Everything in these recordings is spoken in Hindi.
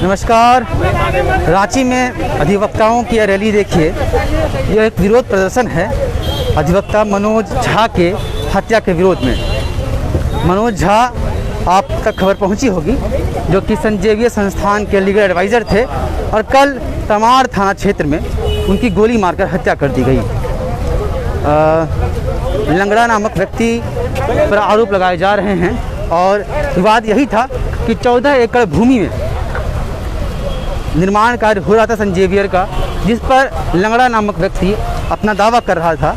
नमस्कार। रांची में अधिवक्ताओं की यह रैली देखिए, यह एक विरोध प्रदर्शन है अधिवक्ता मनोज झा के हत्या के विरोध में। मनोज झा आप तक खबर पहुंची होगी, जो कि सेंट जेवियर संस्थान के लीगल एडवाइज़र थे और कल तमाड़ थाना क्षेत्र में उनकी गोली मारकर हत्या कर दी गई। लंगड़ा नामक व्यक्ति पर आरोप लगाए जा रहे हैं और विवाद यही था कि 14 एकड़ भूमि में निर्माण कार्य हो रहा था सेंट जेवियर का, जिस पर लंगड़ा नामक व्यक्ति अपना दावा कर रहा था।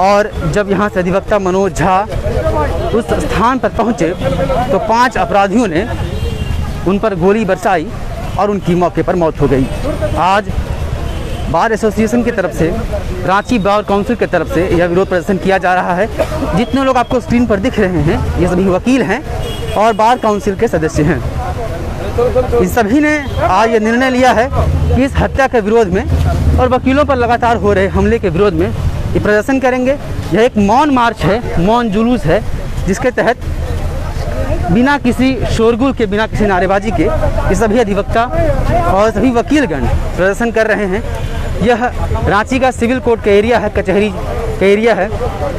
और जब यहाँ से अधिवक्ता मनोज झा उस स्थान पर पहुँचे तो 5 अपराधियों ने उन पर गोली बरसाई और उनकी मौके पर मौत हो गई। आज बार एसोसिएशन की तरफ से, रांची बार काउंसिल की तरफ से यह विरोध प्रदर्शन किया जा रहा है। जितने लोग आपको स्क्रीन पर दिख रहे हैं ये सभी वकील हैं और बार काउंसिल के सदस्य हैं। इन सभी ने आज ये निर्णय लिया है कि इस हत्या के विरोध में और वकीलों पर लगातार हो रहे हमले के विरोध में ये प्रदर्शन करेंगे। यह एक मौन मार्च है, मौन जुलूस है, जिसके तहत बिना किसी शोरगुल के, बिना किसी नारेबाजी के ये सभी अधिवक्ता और सभी वकीलगण प्रदर्शन कर रहे हैं। यह रांची का सिविल कोर्ट का एरिया है, कचहरी का एरिया है,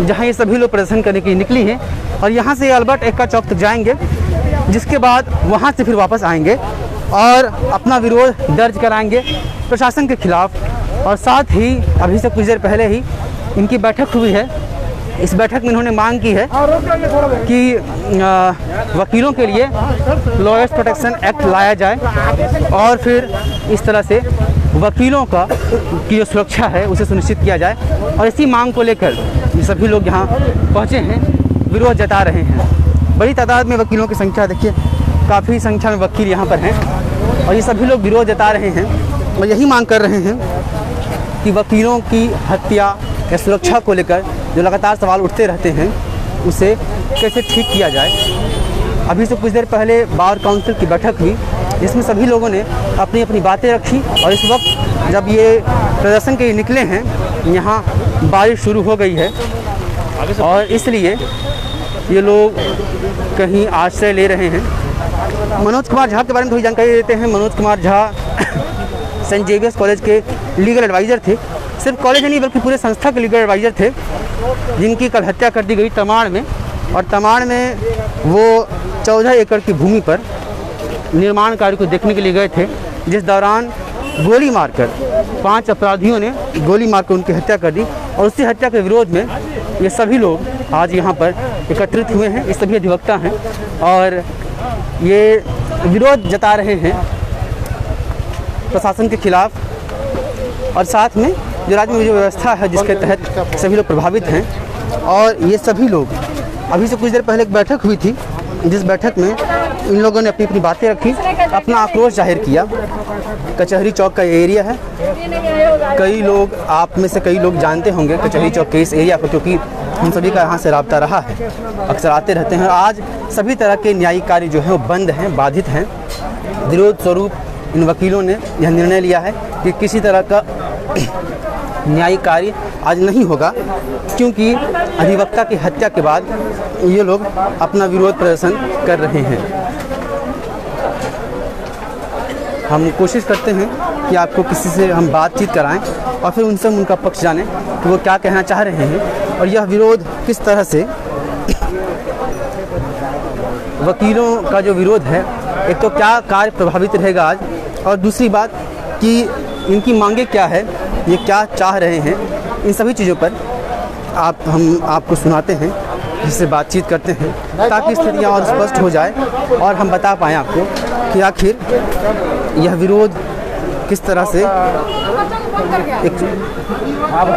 जहां ये सभी लोग प्रदर्शन करने के लिए निकली हैं और यहां से अल्बर्ट एक्का चौक तक जाएंगे, जिसके बाद वहां से फिर वापस आएंगे और अपना विरोध दर्ज कराएंगे प्रशासन के खिलाफ। और साथ ही अभी से कुछ देर पहले ही इनकी बैठक हुई है। इस बैठक में इन्होंने मांग की है कि वकीलों के लिए लॉयर्स प्रोटेक्शन एक्ट लाया जाए और फिर इस तरह से वकीलों का की जो सुरक्षा है उसे सुनिश्चित किया जाए। और इसी मांग को लेकर ये सभी लोग यहाँ पहुँचे हैं, विरोध जता रहे हैं। बड़ी तादाद में वकीलों की संख्या देखिए, काफ़ी संख्या में वकील यहाँ पर हैं और ये सभी लोग विरोध जता रहे हैं और यही मांग कर रहे हैं कि वकीलों की हत्या या सुरक्षा को लेकर जो लगातार सवाल उठते रहते हैं उसे कैसे ठीक किया जाए। अभी से कुछ देर पहले बार काउंसिल की बैठक हुई, जिसमें सभी लोगों ने अपनी अपनी बातें रखी और इस वक्त जब ये प्रदर्शन के लिए निकले हैं, यहाँ बारिश शुरू हो गई है और इसलिए ये लोग कहीं आश्रय ले रहे हैं। मनोज कुमार झा के बारे में थोड़ी जानकारी देते हैं। Manoj Kumar Jha Saint Xavier's college के लीगल एडवाइज़र थे। सिर्फ कॉलेज नहीं बल्कि पूरे संस्था के लीगल एडवाइज़र थे, जिनकी कल हत्या कर दी गई तमाड़ में। और तमाड़ में वो 14 एकड़ की भूमि पर निर्माण कार्य को देखने के लिए गए थे, जिस दौरान गोली मारकर 5 अपराधियों ने गोली मारकर उनकी हत्या कर दी। और उसी हत्या के विरोध में ये सभी लोग आज यहाँ पर एकत्रित हुए हैं। ये सभी अधिवक्ता हैं और ये विरोध जता रहे हैं प्रशासन के खिलाफ और साथ में जो राज्य में जो व्यवस्था है जिसके तहत सभी लोग प्रभावित हैं। और ये सभी लोग, अभी से कुछ देर पहले एक बैठक हुई थी, जिस बैठक में इन लोगों ने अपनी अपनी बातें रखी, अपना आक्रोश जाहिर किया। कचहरी चौक का ये एरिया है, कई लोग, आप में से कई लोग जानते होंगे कचहरी चौक के इस एरिया को, क्योंकि हम सभी का यहाँ से राब्ता रहा है, अक्सर आते रहते हैं। आज सभी तरह के न्यायिक कार्य जो हैं वो बंद हैं, बाधित हैं। विरोध स्वरूप इन वकीलों ने यह निर्णय लिया है कि किसी तरह का न्यायिक कार्य आज नहीं होगा, क्योंकि अधिवक्ता की हत्या के बाद ये लोग अपना विरोध प्रदर्शन कर रहे हैं। हम कोशिश करते हैं कि आपको किसी से हम बातचीत कराएं और फिर उनसे उनका पक्ष जानें कि वो क्या कहना चाह रहे हैं और यह विरोध किस तरह से, वकीलों का जो विरोध है, एक तो क्या कार्य प्रभावित रहेगा आज, और दूसरी बात कि इनकी मांगे क्या है, ये क्या चाह रहे हैं। इन सभी चीज़ों पर हम आपको सुनाते हैं, जिससे बातचीत करते हैं ताकि स्थितियाँ और स्पष्ट हो जाए और हम बता पाएँ आपको कि आखिर यह विरोध किस तरह से एक, और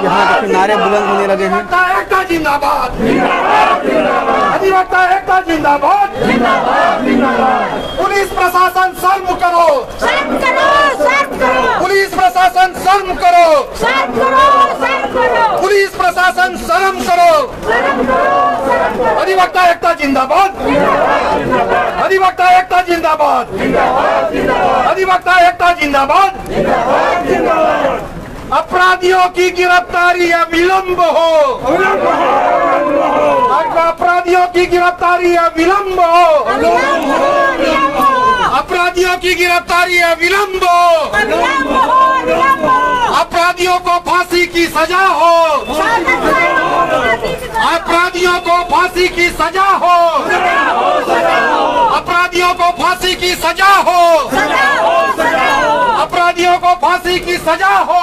यहाँ देखिए नारे बुलंद होने लगे हैं। पुलिस प्रशासन शर्म करो, पुलिस प्रशासन शर्म करो, पुलिस प्रशासन शर्म करो। अधिवक्ता एकता जिंदाबाद, अधिवक्ता एकता जिंदाबाद, अधिवक्ता एकता जिंदाबाद। अपराधियों की गिरफ्तारी या विलंब हो, अपराधियों की गिरफ्तारी या विलंब हो, की गिरफ्तारी अविलंब हो, अपराधियों को फांसी की सजा हो, अपराधियों को फांसी की सजा हो, अपराधियों को फांसी की सजा हो, अपराधियों को फांसी की सजा हो।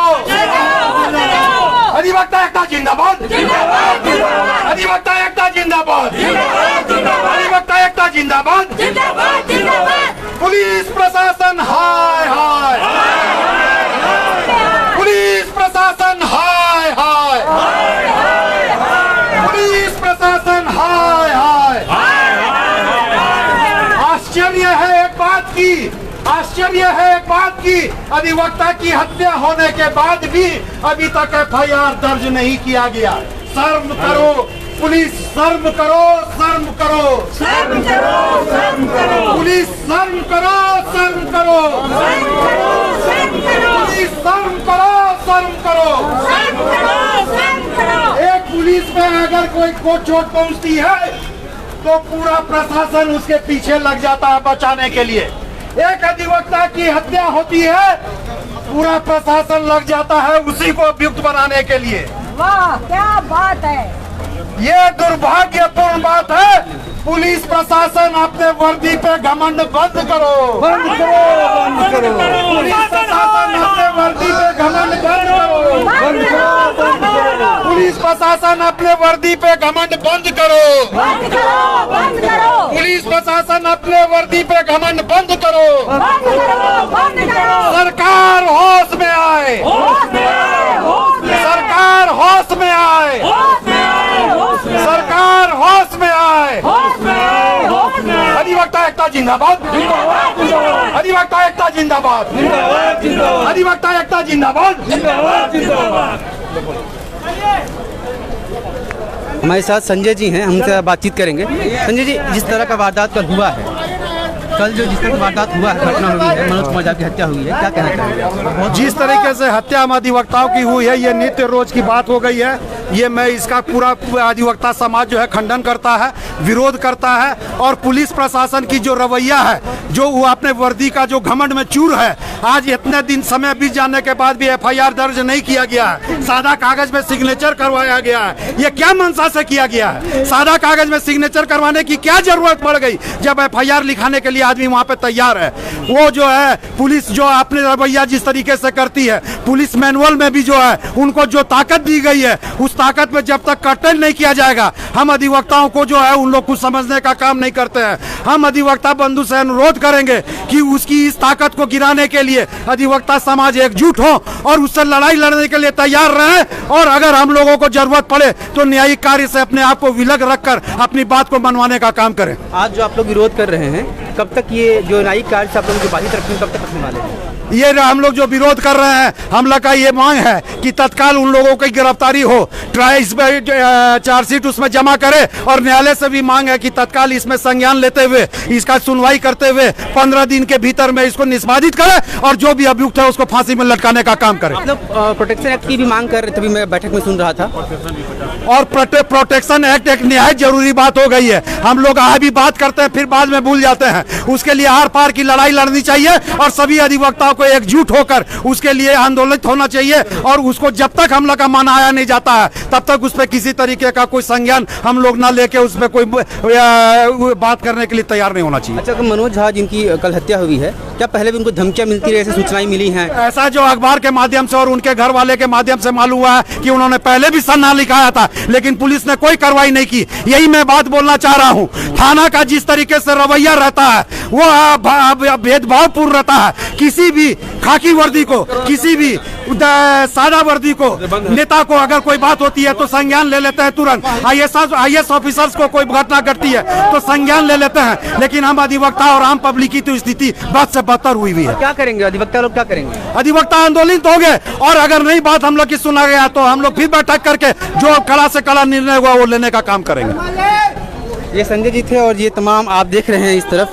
अधिवक्ता एकता जिंदाबाद, अधिवक्ता एकता जिंदाबाद, अधिवक्ता एकता जिंदाबाद। पुलिस प्रशासन हाय हाय, पुलिस प्रशासन हाय हाय, पुलिस प्रशासन हाय हाय। आश्चर्य है एक बात की, आश्चर्य है एक बात की, अधिवक्ता की हत्या होने के बाद भी अभी तक FIR दर्ज नहीं किया गया। शर्म करो पुलिस, शर्म करो, शर्म करो, शर्म करो, शर्म करो, पुलिस शर्म करो, शर्म करो, शर्म करो, शर्म करो, पुलिस शर्म करो, शर्म करो, शर्म करो, शर्म करो। एक पुलिस में अगर कोई को चोट पहुंचती है तो पूरा प्रशासन उसके पीछे लग जाता है बचाने के लिए। एक अधिवक्ता की हत्या होती है, पूरा प्रशासन लग जाता है उसी को अभियुक्त बनाने के लिए। वाह क्या बात है, ये दुर्भाग्यपूर्ण बात है। पुलिस प्रशासन अपने वर्दी पे घमंड बंद करो, बंद करो, बंद करो। पुलिस प्रशासन अपने वर्दी पे घमंड बंद करो, बंद करो, बंद करो। पुलिस प्रशासन अपने वर्दी पे घमंड बंद करो, बंद करो, बंद करो, पुलिस प्रशासन अपने वर्दी पे घमंड बंद करो, बंद करो, बंद करो। सरकार होश में आए, होश में आए, होश में आए, सरकार होश में आए, होश में आए, होश में आए, सरकार होश में आए। होश में आए, होश में आए। अधिवक्ता एकता जिंदाबाद, अधिवक्ता एकता जिंदाबाद, अधिवक्ता एकता जिंदाबाद। हमारे साथ संजय जी हैं, हमसे बातचीत करेंगे। संजय जी, जिस तरह का वारदात कल हुआ है, कल जो जिस तरह की वारदात हुआ है, घटना हुई है, मनोज कुमार की हत्या हुई है, क्या कहना चाहेंगे? जिस तरीके से हत्या हम अधिवक्ताओं की हुई है, ये नित्य रोज की बात हो गई है। ये मैं इसका पूरा अधिवक्ता समाज जो है खंडन करता है, विरोध करता है। और पुलिस प्रशासन की जो रवैया है, जो वो अपने वर्दी का जो घमंड में चूर है, आज इतने दिन समय बीत जाने के बाद भी FIR दर्ज नहीं किया गया है, सादा कागज में सिग्नेचर करवाया गया है। ये क्या मंशा से किया गया है? सादा कागज में सिग्नेचर करवाने की क्या जरूरत पड़ गई जब FIR लिखाने के लिए आदमी वहाँ पे तैयार है? वो जो है पुलिस जो अपने रवैया जिस तरीके से करती है, पुलिस मैनुअल में भी जो है उनको जो ताकत दी गई है, उस ताकत में जब तक कर्तन नहीं किया जाएगा, हम अधिवक्ताओं को जो है उन लोग कुछ समझने का काम नहीं करते हैं। हम अधिवक्ता बंधु से अनुरोध करेंगे कि उसकी इस ताकत को गिराने के लिए अधिवक्ता समाज एकजुट हो और उससे लड़ाई लड़ने के लिए तैयार रहे। और अगर हम लोगों को जरूरत पड़े तो न्यायिक कार्य से अपने आप को विलग रखकर अपनी बात को मनवाने का काम करें। आज जो आप लोग विरोध कर रहे हैं, कब तक ये जो न्यायिक कार्य से आप लोग जो बाधित रखेंगे, कब तक रखने वाले हैं? ये हम लोग जो विरोध कर रहे हैं, हम लोग का ये मांग है कि तत्काल उन लोगों की गिरफ्तारी हो, चार्जशीट उसमें जमा करे। और न्यायालय से भी मांग है कि तत्काल इसमें संज्ञान लेते हुए, इसका सुनवाई करते हुए 15 दिन के भीतर में इसको निष्पादित करे और जो भी अभियुक्त है उसको फांसी में लटकाने का काम करे। मतलब प्रोटेक्शन एक्ट की भी मांग कर रहे थे, मैं बैठक में सुन रहा था। और प्रोटेक्शन एक्ट एक निहायत जरूरी बात हो गई है। हम लोग आज भी बात करते हैं, फिर बाद में भूल जाते हैं। उसके लिए आर पार की लड़ाई लड़नी चाहिए और सभी अधिवक्ताओं को एकजुट होकर उसके लिए आंदोलित होना चाहिए। और उसको जब तक हम लोग का मनाया नहीं जाता है, तब तक उस पर किसी तरीके का कोई संज्ञान हम लोग ना लेके उस पर कोई बात करने के लिए तैयार नहीं होना चाहिए। अच्छा, तो मनोज झा जिनकी कल हत्या हुई है, क्या पहले भी उनको धमकियां मिलती रही, ऐसी सूचनाएं मिली हैं? ऐसा जो अखबार के माध्यम से और उनके घर वाले के माध्यम से मालूम हुआ है कि उन्होंने पहले भी सन्ना लिखाया था, लेकिन पुलिस ने कोई कार्रवाई नहीं की। यही मैं बात बोलना चाह रहा हूँ। थाना का जिस तरीके से रवैया रहता है वो भेदभावपूर्ण रहता है। किसी भी खाकी वर्दी को, किसी भी सादा वर्दी को, नेता को अगर कोई बात होती है तो संज्ञान ले लेते हैं तुरंत। IAS ऑफिसर्स को कोई घटना घटती है तो संज्ञान ले लेते हैं, लेकिन हम अधिवक्ता और आम पब्लिक की तो स्थिति बद से बदतर हुई है। क्या करेंगे अधिवक्ता लोग, क्या करेंगे? अधिवक्ता आंदोलित हो गए और अगर नहीं बात हम लोग की सुना गया तो हम लोग फिर बैठक करके जो कड़ा से कड़ा निर्णय हुआ वो लेने का काम करेंगे। ये संजय जी थे और ये तमाम आप देख रहे हैं इस तरफ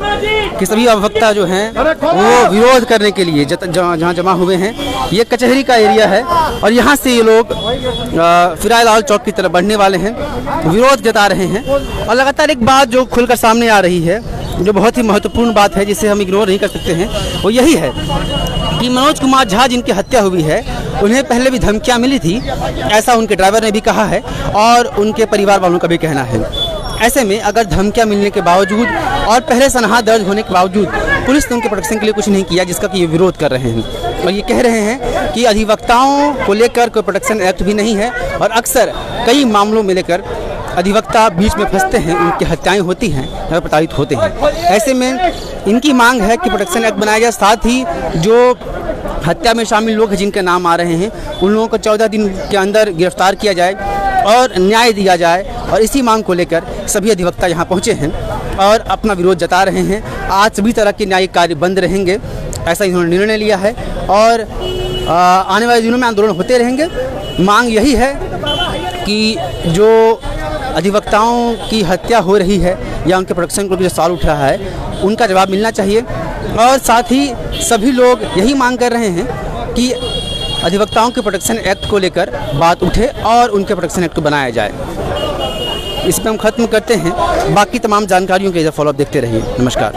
कि सभी अधिवक्ता जो हैं वो विरोध करने के लिए जहाँ जमा हुए हैं। ये कचहरी का एरिया है और यहाँ से ये लोग फिराइलाल चौक की तरफ बढ़ने वाले हैं, विरोध जता रहे हैं। और लगातार एक बात जो खुलकर सामने आ रही है जो बहुत ही महत्वपूर्ण बात है जिसे हम इग्नोर नहीं कर सकते हैं वो यही है कि मनोज कुमार झा जिनकी हत्या हुई है उन्हें पहले भी धमकियां मिली थी, ऐसा उनके ड्राइवर ने भी कहा है और उनके परिवार वालों का भी कहना है। ऐसे में अगर धमकियां मिलने के बावजूद और पहले सनहा दर्ज होने के बावजूद पुलिस ने उनके प्रोटेक्शन के लिए कुछ नहीं किया, जिसका कि ये विरोध कर रहे हैं और ये कह रहे हैं कि अधिवक्ताओं को लेकर कोई प्रोटेक्शन एक्ट भी नहीं है और अक्सर कई मामलों में लेकर अधिवक्ता बीच में फंसते हैं, उनकी हत्याएं होती हैं और प्रताड़ित होते हैं। ऐसे में इनकी मांग है कि प्रोटेक्शन एक्ट बनाया जाए, साथ ही जो हत्या में शामिल लोग हैं जिनके नाम आ रहे हैं उन लोगों को 14 दिन के अंदर गिरफ्तार किया जाए और न्याय दिया जाए। और इसी मांग को लेकर सभी अधिवक्ता यहाँ पहुँचे हैं और अपना विरोध जता रहे हैं। आज सभी तरह के न्यायिक कार्य बंद रहेंगे, ऐसा इन्होंने निर्णय लिया है और आने वाले दिनों में आंदोलन होते रहेंगे। मांग यही है कि जो अधिवक्ताओं की हत्या हो रही है या उनके प्रोटेक्शन को जो सवाल उठ रहा है उनका जवाब मिलना चाहिए और साथ ही सभी लोग यही मांग कर रहे हैं कि अधिवक्ताओं के प्रोटेक्शन एक्ट को लेकर बात उठे और उनके प्रोटेक्शन एक्ट को बनाया जाए। इस पर हम खत्म करते हैं, बाकी तमाम जानकारियों के फॉलोअप देखते रहिए। नमस्कार।